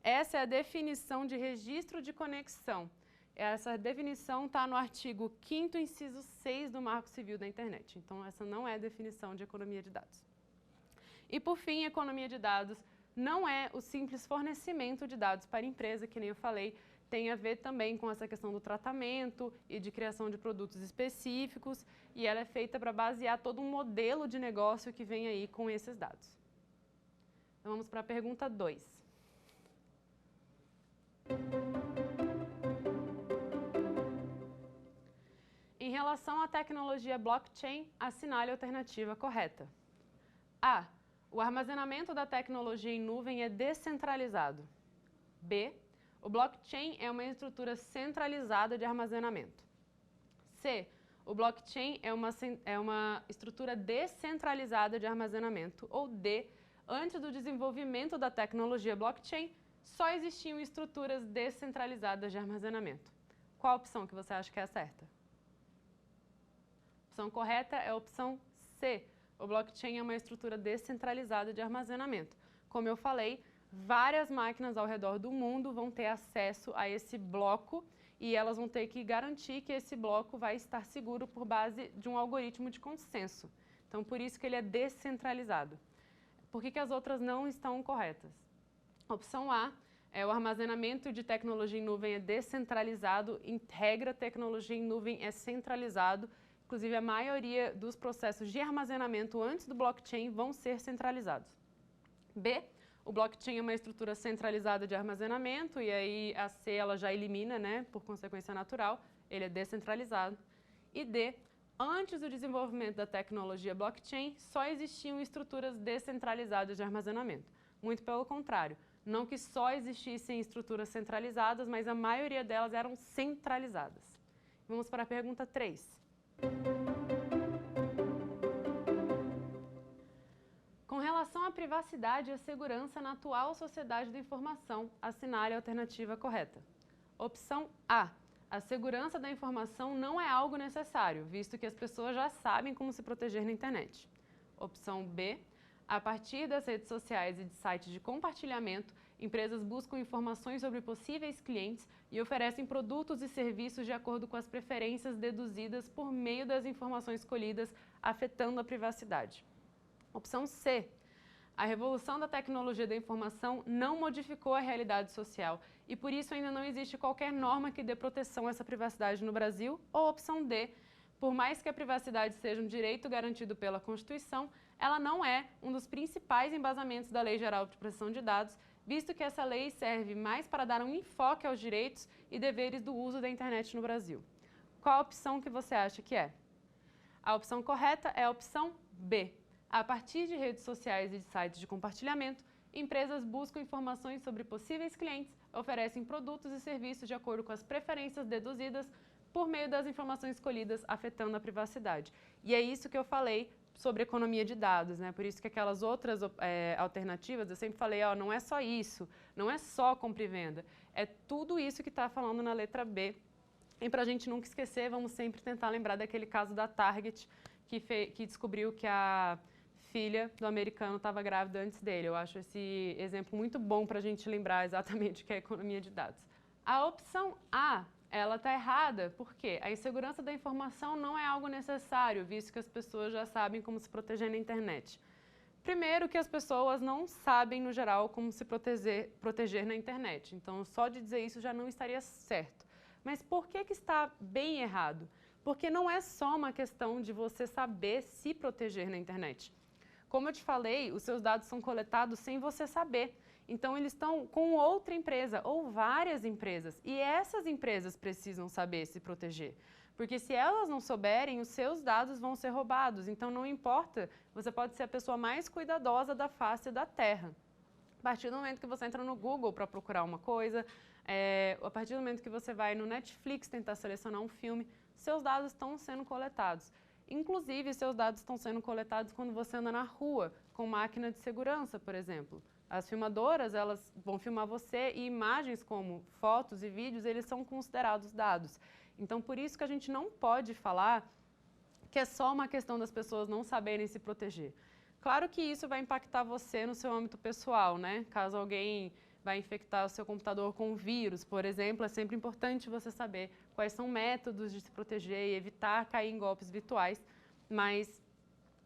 Essa é a definição de registro de conexão. Essa definição está no artigo 5º, inciso 6 do Marco Civil da Internet. Então, essa não é a definição de economia de dados. E, por fim, economia de dados não é o simples fornecimento de dados para a empresa, que nem eu falei, tem a ver também com essa questão do tratamento e de criação de produtos específicos, e ela é feita para basear todo um modelo de negócio que vem aí com esses dados. Então, vamos para a pergunta 2. Em relação à tecnologia blockchain, assinale a alternativa correta. A. O armazenamento da tecnologia em nuvem é descentralizado. B. O blockchain é uma estrutura centralizada de armazenamento. C. O blockchain é uma estrutura descentralizada de armazenamento. Ou D. Antes do desenvolvimento da tecnologia blockchain, só existiam estruturas descentralizadas de armazenamento. Qual a opção que você acha que é a certa? A opção correta é a opção C. O blockchain é uma estrutura descentralizada de armazenamento. Como eu falei, várias máquinas ao redor do mundo vão ter acesso a esse bloco e elas vão ter que garantir que esse bloco vai estar seguro por base de um algoritmo de consenso. Então, por isso que ele é descentralizado. Por que as outras não estão corretas? Opção A é o armazenamento de tecnologia em nuvem é descentralizado, em regra, tecnologia em nuvem é centralizado. Inclusive, a maioria dos processos de armazenamento antes do blockchain vão ser centralizados. B. O blockchain é uma estrutura centralizada de armazenamento e aí a C ela já elimina, né, por consequência natural, ele é descentralizado. E D, antes do desenvolvimento da tecnologia blockchain, só existiam estruturas descentralizadas de armazenamento. Muito pelo contrário, não que só existissem estruturas centralizadas, mas a maioria delas eram centralizadas. Vamos para a pergunta 3. Com relação à privacidade e à segurança na atual sociedade da informação, assinale a alternativa correta. Opção A. A segurança da informação não é algo necessário, visto que as pessoas já sabem como se proteger na internet. Opção B. A partir das redes sociais e de sites de compartilhamento, empresas buscam informações sobre possíveis clientes e oferecem produtos e serviços de acordo com as preferências deduzidas por meio das informações colhidas, afetando a privacidade. Opção C. A revolução da tecnologia da informação não modificou a realidade social e por isso ainda não existe qualquer norma que dê proteção a essa privacidade no Brasil. Ou opção D. Por mais que a privacidade seja um direito garantido pela Constituição, ela não é um dos principais embasamentos da Lei Geral de Proteção de Dados, visto que essa lei serve mais para dar um enfoque aos direitos e deveres do uso da internet no Brasil. Qual a opção que você acha que é? A opção correta é a opção B. A partir de redes sociais e de sites de compartilhamento, empresas buscam informações sobre possíveis clientes, oferecem produtos e serviços de acordo com as preferências deduzidas por meio das informações colhidas, afetando a privacidade. E é isso que eu falei sobre economia de dados, né? Por isso que aquelas outras alternativas, eu sempre falei, ó, não é só isso, não é só compra e venda, é tudo isso que está falando na letra B. E para a gente nunca esquecer, vamos sempre tentar lembrar daquele caso da Target, que descobriu que a filha do americano estava grávida antes dele. Eu acho esse exemplo muito bom para a gente lembrar exatamente o que é economia de dados. A opção A, ela está errada, porque a insegurança da informação não é algo necessário, visto que as pessoas já sabem como se proteger na internet. Primeiro que as pessoas não sabem, no geral, como se proteger na internet. Então, só de dizer isso já não estaria certo. Mas por que está bem errado? Porque não é só uma questão de você saber se proteger na internet. Como eu te falei, os seus dados são coletados sem você saber. Então, eles estão com outra empresa ou várias empresas. E essas empresas precisam saber se proteger. Porque se elas não souberem, os seus dados vão ser roubados. Então, não importa, você pode ser a pessoa mais cuidadosa da face da Terra. A partir do momento que você entra no Google para procurar uma coisa, a partir do momento que você vai no Netflix tentar selecionar um filme, seus dados estão sendo coletados. Inclusive, seus dados estão sendo coletados quando você anda na rua, com máquina de segurança, por exemplo. As filmadoras, elas vão filmar você e imagens como fotos e vídeos, eles são considerados dados. Então, por isso que a gente não pode falar que é só uma questão das pessoas não saberem se proteger. Claro que isso vai impactar você no seu âmbito pessoal, né? Caso alguém vai infectar o seu computador com um vírus, por exemplo, é sempre importante você saber quais são métodos de se proteger e evitar cair em golpes virtuais, mas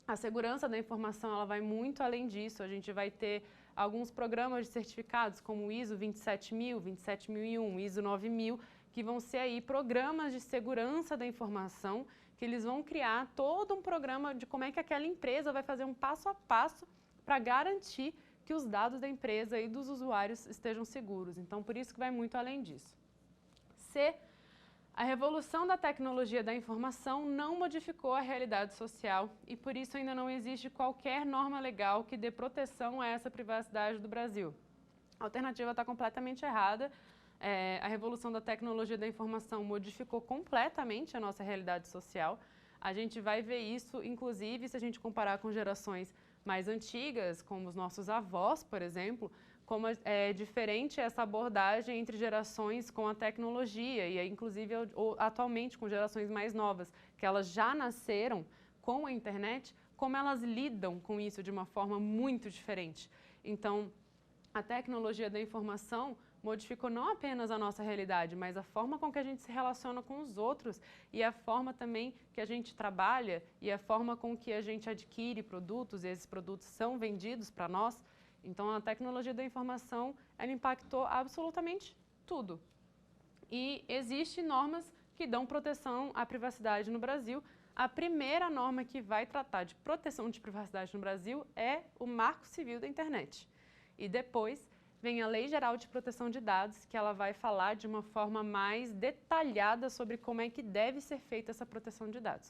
a segurança da informação ela vai muito além disso. A gente vai ter alguns programas de certificados, como o ISO 27000, 27001, ISO 9000, que vão ser aí programas de segurança da informação, que eles vão criar todo um programa de como é que aquela empresa vai fazer um passo a passo para garantir que os dados da empresa e dos usuários estejam seguros. Então, por isso que vai muito além disso. C. A revolução da tecnologia da informação não modificou a realidade social e, por isso, ainda não existe qualquer norma legal que dê proteção a essa privacidade do Brasil. A alternativa está completamente errada. A revolução da tecnologia da informação modificou completamente a nossa realidade social. A gente vai ver isso, inclusive, se a gente comparar com gerações mais antigas, como os nossos avós, por exemplo, como é diferente essa abordagem entre gerações com a tecnologia e, inclusive, atualmente com gerações mais novas, que elas já nasceram com a internet, como elas lidam com isso de uma forma muito diferente. Então, a tecnologia da informação modificou não apenas a nossa realidade, mas a forma com que a gente se relaciona com os outros e a forma também que a gente trabalha e a forma com que a gente adquire produtos e esses produtos são vendidos para nós. Então, a tecnologia da informação, ela impactou absolutamente tudo. E existem normas que dão proteção à privacidade no Brasil. A primeira norma que vai tratar de proteção de privacidade no Brasil é o Marco Civil da Internet. E depois vem a Lei Geral de Proteção de Dados, que ela vai falar de uma forma mais detalhada sobre como é que deve ser feita essa proteção de dados.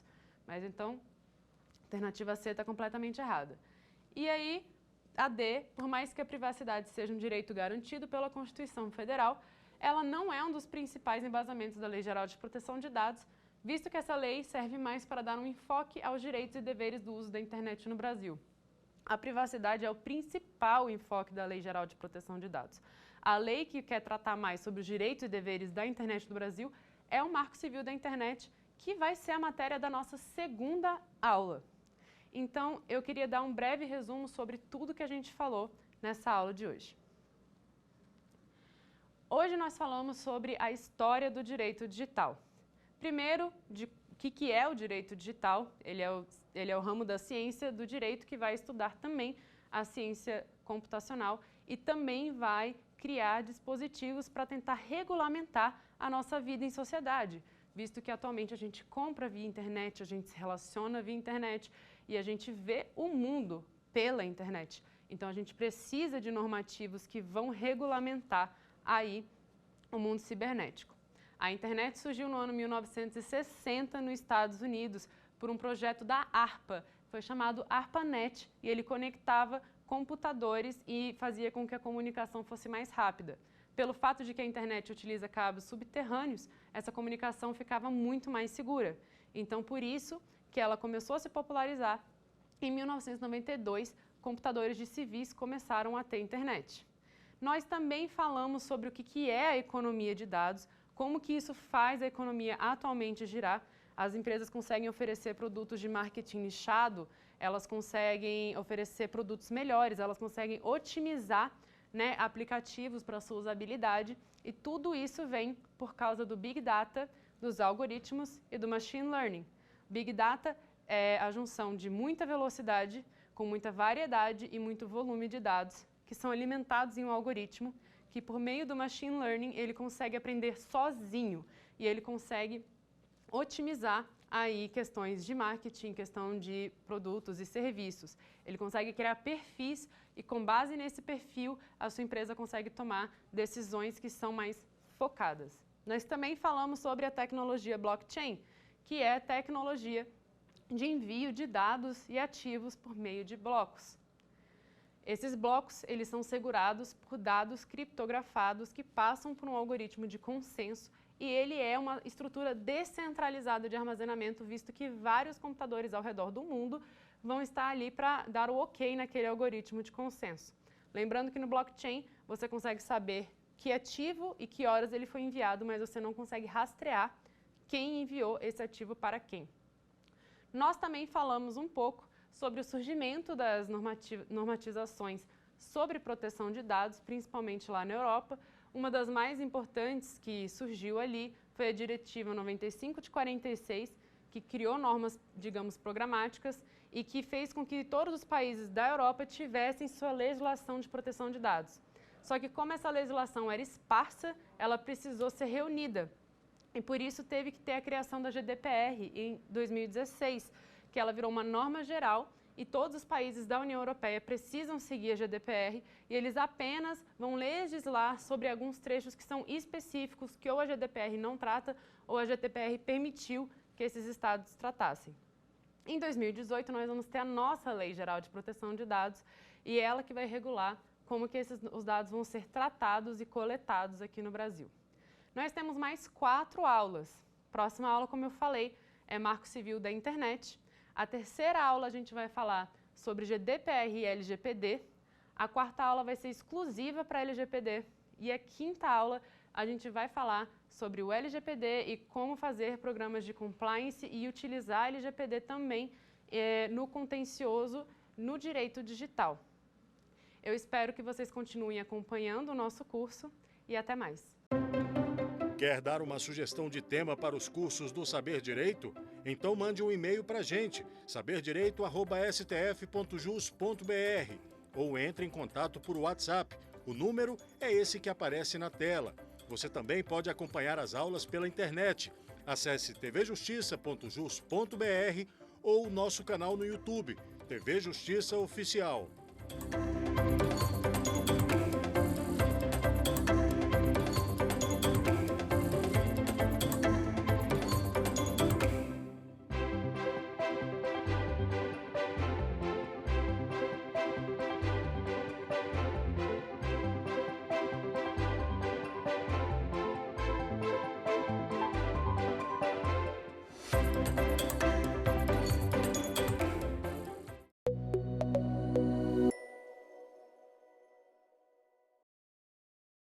Mas então, a alternativa C está completamente errada. E aí, a D, por mais que a privacidade seja um direito garantido pela Constituição Federal, ela não é um dos principais embasamentos da Lei Geral de Proteção de Dados, visto que essa lei serve mais para dar um enfoque aos direitos e deveres do uso da internet no Brasil. A privacidade é o principal enfoque da Lei Geral de Proteção de Dados. A lei que quer tratar mais sobre os direitos e deveres da internet no Brasil é o Marco Civil da Internet, que vai ser a matéria da nossa segunda aula. Então, eu queria dar um breve resumo sobre tudo que a gente falou nessa aula de hoje. Hoje nós falamos sobre a história do direito digital. Primeiro, de o que é o direito digital. Ele é o ramo da ciência do direito que vai estudar também a ciência computacional e também vai criar dispositivos para tentar regulamentar a nossa vida em sociedade, visto que atualmente a gente compra via internet, a gente se relaciona via internet e a gente vê o mundo pela internet. Então a gente precisa de normativos que vão regulamentar aí o mundo cibernético. A internet surgiu no ano 1960 nos Estados Unidos por um projeto da ARPA, foi chamado ARPANET, e ele conectava computadores e fazia com que a comunicação fosse mais rápida. Pelo fato de que a internet utiliza cabos subterrâneos, essa comunicação ficava muito mais segura. Então, por isso que ela começou a se popularizar. Em 1992, computadores de civis começaram a ter internet. Nós também falamos sobre o que é a economia de dados, como que isso faz a economia atualmente girar. As empresas conseguem oferecer produtos de marketing nichado, elas conseguem oferecer produtos melhores, elas conseguem otimizar, né, aplicativos para sua usabilidade, e tudo isso vem por causa do Big Data, dos algoritmos e do Machine Learning. Big Data é a junção de muita velocidade, com muita variedade e muito volume de dados, que são alimentados em um algoritmo, que por meio do Machine Learning ele consegue aprender sozinho e ele consegue otimizar aí questões de marketing, questão de produtos e serviços. Ele consegue criar perfis e com base nesse perfil a sua empresa consegue tomar decisões que são mais focadas. Nós também falamos sobre a tecnologia blockchain, que é a tecnologia de envio de dados e ativos por meio de blocos. Esses blocos, eles são segurados por dados criptografados que passam por um algoritmo de consenso e ele é uma estrutura descentralizada de armazenamento, visto que vários computadores ao redor do mundo vão estar ali para dar o ok naquele algoritmo de consenso. Lembrando que no blockchain você consegue saber que ativo e que horas ele foi enviado, mas você não consegue rastrear quem enviou esse ativo para quem. Nós também falamos um pouco sobre o surgimento das normatizações sobre proteção de dados, principalmente lá na Europa. Uma das mais importantes que surgiu ali foi a Diretiva 95 de 46, que criou normas, digamos, programáticas e que fez com que todos os países da Europa tivessem sua legislação de proteção de dados. Só que como essa legislação era esparsa, ela precisou ser reunida. E por isso teve que ter a criação da GDPR em 2016, que ela virou uma norma geral e todos os países da União Europeia precisam seguir a GDPR e eles apenas vão legislar sobre alguns trechos que são específicos que ou a GDPR não trata ou a GDPR permitiu que esses estados tratassem. Em 2018, nós vamos ter a nossa Lei Geral de Proteção de Dados e é ela que vai regular como que os dados vão ser tratados e coletados aqui no Brasil. Nós temos mais 4 aulas. Próxima aula, como eu falei, é Marco Civil da Internet. A terceira aula a gente vai falar sobre GDPR e LGPD. A quarta aula vai ser exclusiva para LGPD. E a quinta aula a gente vai falar sobre o LGPD e como fazer programas de compliance e utilizar a LGPD também no contencioso, no direito digital. Eu espero que vocês continuem acompanhando o nosso curso e até mais. Quer dar uma sugestão de tema para os cursos do Saber Direito? Então mande um e-mail para a gente, saberdireito@stf.jus.br, ou entre em contato por WhatsApp. O número é esse que aparece na tela. Você também pode acompanhar as aulas pela internet. Acesse tvjustiça.jus.br ou nosso canal no YouTube, TV Justiça Oficial.